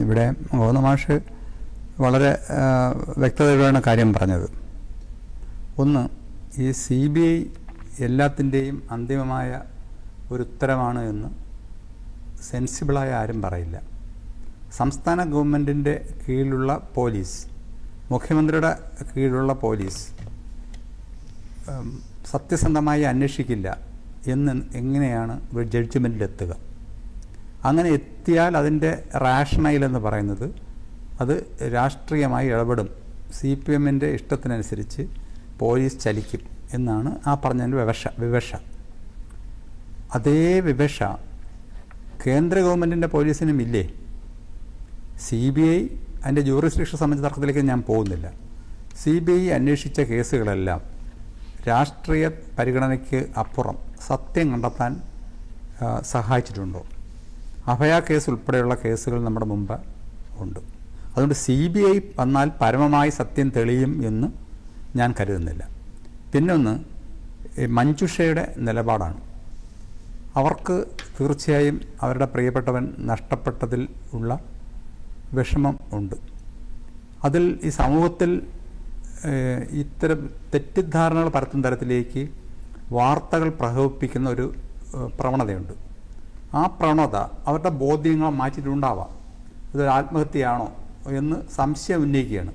ഇവിടെ ഗോവിന്ദ മാഷ് വളരെ വ്യക്തതയോടെയാണ് കാര്യം പറഞ്ഞത്. ഒന്ന്, ഈ CBI എല്ലാത്തിൻ്റെയും അന്തിമമായ ഒരു ഉത്തരമാണ് എന്ന് സെൻസിബിളായ ആരും പറയില്ല. സംസ്ഥാന ഗവൺമെൻറ്റിൻ്റെ കീഴിലുള്ള പോലീസ്, മുഖ്യമന്ത്രിയുടെ കീഴിലുള്ള പോലീസ് സത്യസന്ധമായി അന്വേഷിക്കില്ല എന്ന് എങ്ങനെയാണ് ഒരു ജഡ്ജ്മെൻറ്റിലെത്തുക? അങ്ങനെ എത്തിയാൽ അതിൻ്റെ റാഷണൈൽ എന്ന് പറയുന്നത് അത് രാഷ്ട്രീയമായി ഇടപെടും, CPMൻ്റെ ഇഷ്ടത്തിനനുസരിച്ച് പോലീസ് ചലിക്കും എന്നാണ് ആ പറഞ്ഞതിൻ്റെ വിവക്ഷ. അതേ വിവക്ഷ കേന്ദ്ര ഗവൺമെൻറ്റിൻ്റെ പോലീസിനും ഇല്ലേ? CBI അതിൻ്റെ ജൂറിസ്ഡിക്ഷൻ സംബന്ധിച്ച തർക്കത്തിലേക്ക് ഞാൻ പോകുന്നില്ല. CBI അന്വേഷിച്ച കേസുകളെല്ലാം രാഷ്ട്രീയ പരിഗണനയ്ക്ക് അപ്പുറം സത്യം കണ്ടെത്താൻ സഹായിച്ചിട്ടുണ്ടോ? അഭയ കേസ് ഉൾപ്പെടെയുള്ള കേസുകൾ നമ്മുടെ മുമ്പ് ഉണ്ട്. അതുകൊണ്ട് CBI വന്നാൽ പരമമായി സത്യം തെളിയും എന്ന് ഞാൻ കരുതുന്നില്ല. പിന്നൊന്ന്, മഞ്ജുഷയുടെ നിലപാടാണ്. അവർക്ക് തീർച്ചയായും അവരുടെ പ്രിയപ്പെട്ടവൻ നഷ്ടപ്പെട്ടതിൽ ഉള്ള വിഷമം ഉണ്ട്. അതിൽ ഈ സമൂഹത്തിൽ ഇത്തരം തെറ്റിദ്ധാരണകൾ പരത്തുന്ന തരത്തിലേക്ക് വാർത്തകൾ പ്രകോപിപ്പിക്കുന്ന ഒരു പ്രവണതയുണ്ട്. ആ പ്രവണത അവരുടെ ബോധ്യങ്ങൾ മാറ്റിയിട്ടുണ്ടാവാം. ഇതൊരു ആത്മഹത്യയാണോ എന്ന് സംശയം ഉന്നയിക്കുകയാണ്.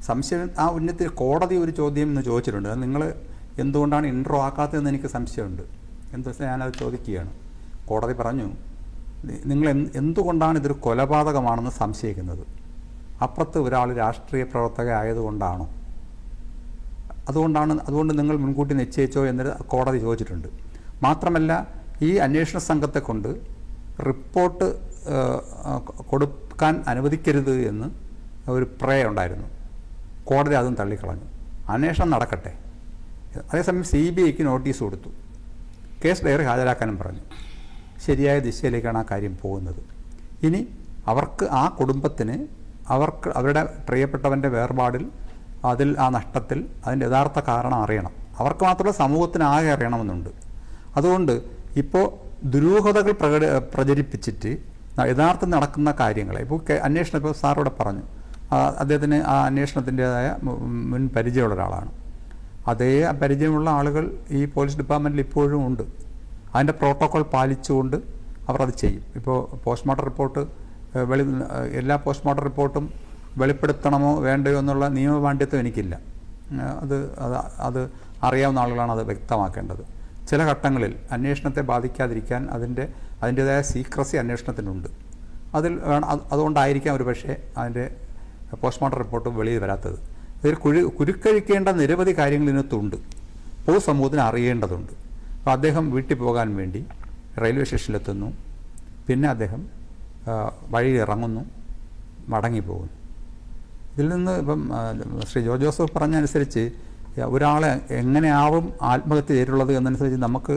സംശയം ആ ഉന്നത്തിൽ കോടതി ഒരു ചോദ്യം എന്ന് ചോദിച്ചിട്ടുണ്ട്. അത് നിങ്ങൾ എന്തുകൊണ്ടാണ് ഇൻട്രോ ആക്കാത്തതെന്ന് എനിക്ക് സംശയമുണ്ട്. എന്താ വെച്ചാൽ ഞാനത് ചോദിക്കുകയാണ്. കോടതി പറഞ്ഞു, നിങ്ങൾ എന്തുകൊണ്ടാണ് ഇതൊരു കൊലപാതകമാണെന്ന് സംശയിക്കുന്നത്? അപ്പുറത്ത് ഒരാൾ രാഷ്ട്രീയ പ്രവർത്തക ആയതുകൊണ്ടാണോ? അതുകൊണ്ട് നിങ്ങൾ മുൻകൂട്ടി നിശ്ചയിച്ചോ എന്ന് കോടതി ചോദിച്ചിട്ടുണ്ട്. മാത്രമല്ല, ഈ അന്വേഷണ സംഘത്തെ കൊണ്ട് റിപ്പോർട്ട് കൊടുക്കാൻ അനുവദിക്കരുത് എന്ന് ഒരു പ്രേ ഉണ്ടായിരുന്നു. കോടതി അതും തള്ളിക്കളഞ്ഞു. അന്വേഷണം നടക്കട്ടെ. അതേസമയം CBIക്ക് നോട്ടീസ് കൊടുത്തു, കേസ് ഡയറി ഹാജരാക്കാനും പറഞ്ഞു. ശരിയായ ദിശയിലേക്കാണ് ആ കാര്യം പോകുന്നത്. ഇനി അവർക്ക്, ആ കുടുംബത്തിന്, അവരുടെ പ്രിയപ്പെട്ടവൻ്റെ വേർപാടിൽ, അതിൽ ആ നഷ്ടത്തിൽ അതിൻ്റെ യഥാർത്ഥ കാരണം അറിയണം. അവർക്ക് മാത്രമല്ല, സമൂഹത്തിന് ആകെ അറിയണമെന്നുണ്ട്. അതുകൊണ്ട് ഇപ്പോൾ ദുരൂഹതകൾ പ്രചരിപ്പിച്ചിട്ട് യഥാർത്ഥം നടക്കുന്ന കാര്യങ്ങളെ ഇപ്പോൾ അന്വേഷണം, ഇപ്പോൾ സാറിവിടെ പറഞ്ഞു, അദ്ദേഹത്തിന് ആ അന്വേഷണത്തിൻ്റേതായ മുൻ പരിചയമുള്ള ഒരാളാണ്. അതേ പരിചയമുള്ള ആളുകൾ ഈ പോലീസ് ഡിപ്പാർട്ട്മെൻറ്റിൽ ഇപ്പോഴും ഉണ്ട്. അതിൻ്റെ പ്രോട്ടോക്കോൾ പാലിച്ചുകൊണ്ട് അവർ അത് ചെയ്യും. ഇപ്പോൾ പോസ്റ്റ്മോർട്ടം റിപ്പോർട്ട് എല്ലാ പോസ്റ്റ്മോർട്ടം റിപ്പോർട്ടും വെളിപ്പെടുത്തണമോ വേണ്ടയോ എന്നുള്ള നിയമപാണ്ഡിത്യം എനിക്കില്ല. അത് അറിയാവുന്ന ആളുകളാണ് അത് വ്യക്തമാക്കേണ്ടത്. ചില ഘട്ടങ്ങളിൽ അന്വേഷണത്തെ ബാധിക്കാതിരിക്കാൻ അതിൻ്റേതായ സീക്രസി അന്വേഷണത്തിനുണ്ട്. അതുകൊണ്ടായിരിക്കാം ഒരു പക്ഷേ അതിൻ്റെ പോസ്റ്റ്മോർട്ടം റിപ്പോർട്ട് വെളിയിൽ വരാത്തത്. ഇതിൽ കുരുക്കഴിക്കേണ്ട നിരവധി കാര്യങ്ങൾ ഇതിനകത്തുണ്ട്, പൊതുസമൂഹത്തിന് അറിയേണ്ടതുണ്ട്. അപ്പോൾ അദ്ദേഹം വീട്ടിൽ പോകാൻ വേണ്ടി റെയിൽവേ സ്റ്റേഷനിലെത്തുന്നു, പിന്നെ അദ്ദേഹം വഴിയിൽ ഇറങ്ങുന്നു, മടങ്ങിപ്പോകുന്നു. ഇതിൽ നിന്ന് ഇപ്പം ശ്രീ ജോസഫ് പറഞ്ഞനുസരിച്ച് ഒരാളെ എങ്ങനെയാവും ആത്മഹത്യ ചെയ്തിട്ടുള്ളത് എന്നനുസരിച്ച് നമുക്ക്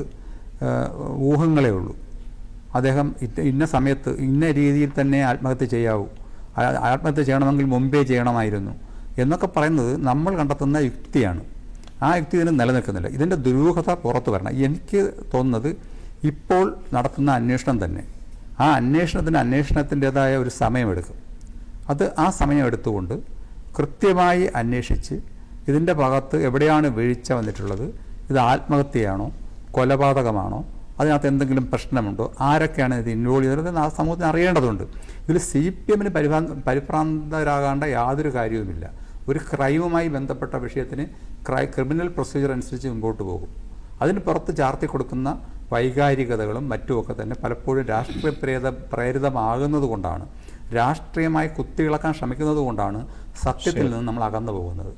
ഊഹങ്ങളേ ഉള്ളൂ. അദ്ദേഹം ഇന്ന സമയത്ത് ഇന്ന രീതിയിൽ തന്നെ ആത്മഹത്യ ചെയ്യാവൂ, ആത്മഹത്യ ചെയ്യണമെങ്കിൽ മുമ്പേ ചെയ്യണമായിരുന്നു എന്നൊക്കെ പറയുന്നത് നമ്മൾ കണ്ടെത്തുന്ന യുക്തിയാണ്. ആ യുക്തി ഇതിന് നിലനിൽക്കുന്നില്ല. ഇതിൻ്റെ ദുരൂഹത പുറത്തു വരണം. എനിക്ക് തോന്നുന്നത് ഇപ്പോൾ നടത്തുന്ന അന്വേഷണം തന്നെ, ആ അന്വേഷണത്തിൻ്റേതായ ഒരു സമയമെടുക്കും. ആ സമയമെടുത്തുകൊണ്ട് കൃത്യമായി അന്വേഷിച്ച് ഇതിൻ്റെ ഭാഗത്ത് എവിടെയാണ് വീഴ്ച വന്നിട്ടുള്ളത്, ഇത് ആത്മഹത്യയാണോ കൊലപാതകമാണോ, അതിനകത്ത് എന്തെങ്കിലും പ്രശ്നമുണ്ടോ, ആരൊക്കെയാണ് ഇത് ഇൻവോൾവ് ചെയ്തത് ആ സമൂഹത്തിന് അറിയേണ്ടതുണ്ട്. ഇതിൽ CPMന് പരിഭ്രാന്തരാകേണ്ട യാതൊരു കാര്യവുമില്ല. ഒരു ക്രൈമുമായി ബന്ധപ്പെട്ട വിഷയത്തിന് ക്രിമിനൽ പ്രൊസീജിയർ അനുസരിച്ച് മുമ്പോട്ട് പോകും. അതിന് പുറത്ത് ചാർത്തി കൊടുക്കുന്ന വൈകാരികതകളും മറ്റുമൊക്കെ തന്നെ പലപ്പോഴും രാഷ്ട്രീയ പ്രേരിതമാകുന്നത് കൊണ്ടാണ്, രാഷ്ട്രീയമായി കുത്തിയിളക്കാൻ ശ്രമിക്കുന്നത് കൊണ്ടാണ് സത്യത്തിൽ നിന്ന് നമ്മൾ അകന്നു പോകുന്നത്.